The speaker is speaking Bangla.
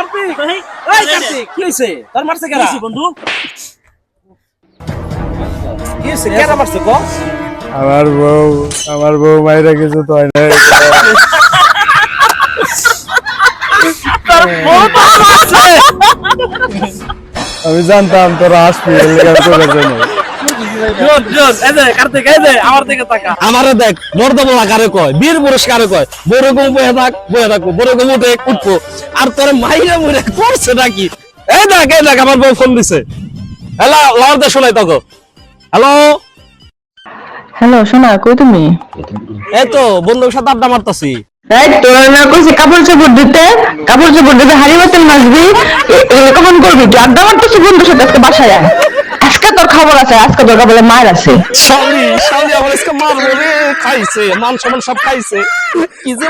কার্তিক এই কার্তিক কি হইছে তোর মারছে কেন বন্ধু কি হইছে কেন মারছে কো আমার বউ মাইরা কিছু তো হয় না তোর বউ তো মারছে আমি জানতাম তোরা আসবি এর লাগি আমি তোর জন্য জোর জোর এই যে কার্তিক এই যে আমার দিকে তাকা আমারে দেখ মর্দবলা কারে কয় বীর পুরুষ কারে কয় বড় গো বয়ে থাকো বড় গো উঠে উঠবো আর তোর মাইরা মুরে করছে নাকি এই দেখ আমার বউ ফোন দিছে হ্যালো লাউডে শোনাই তোকে হ্যালো হ্যালো সোনা কই তুমি? এই তো বন্ধুর সাথে আড্ডা মারতাছি এই তোর না কইছি কাপড় চোপড় দিতে হাড়ি বাতিল মাজবি এরকম করবি তুই আড্ডা মারতেছিস বন্ধুর সাথে আজকে বাসায় আয় আজকে তোর খবর আছে আজকে তোর বলে মার আছে শালি আমার আজকে মারবো রে খাইছে মান সম্মান সব খাইছে কি যে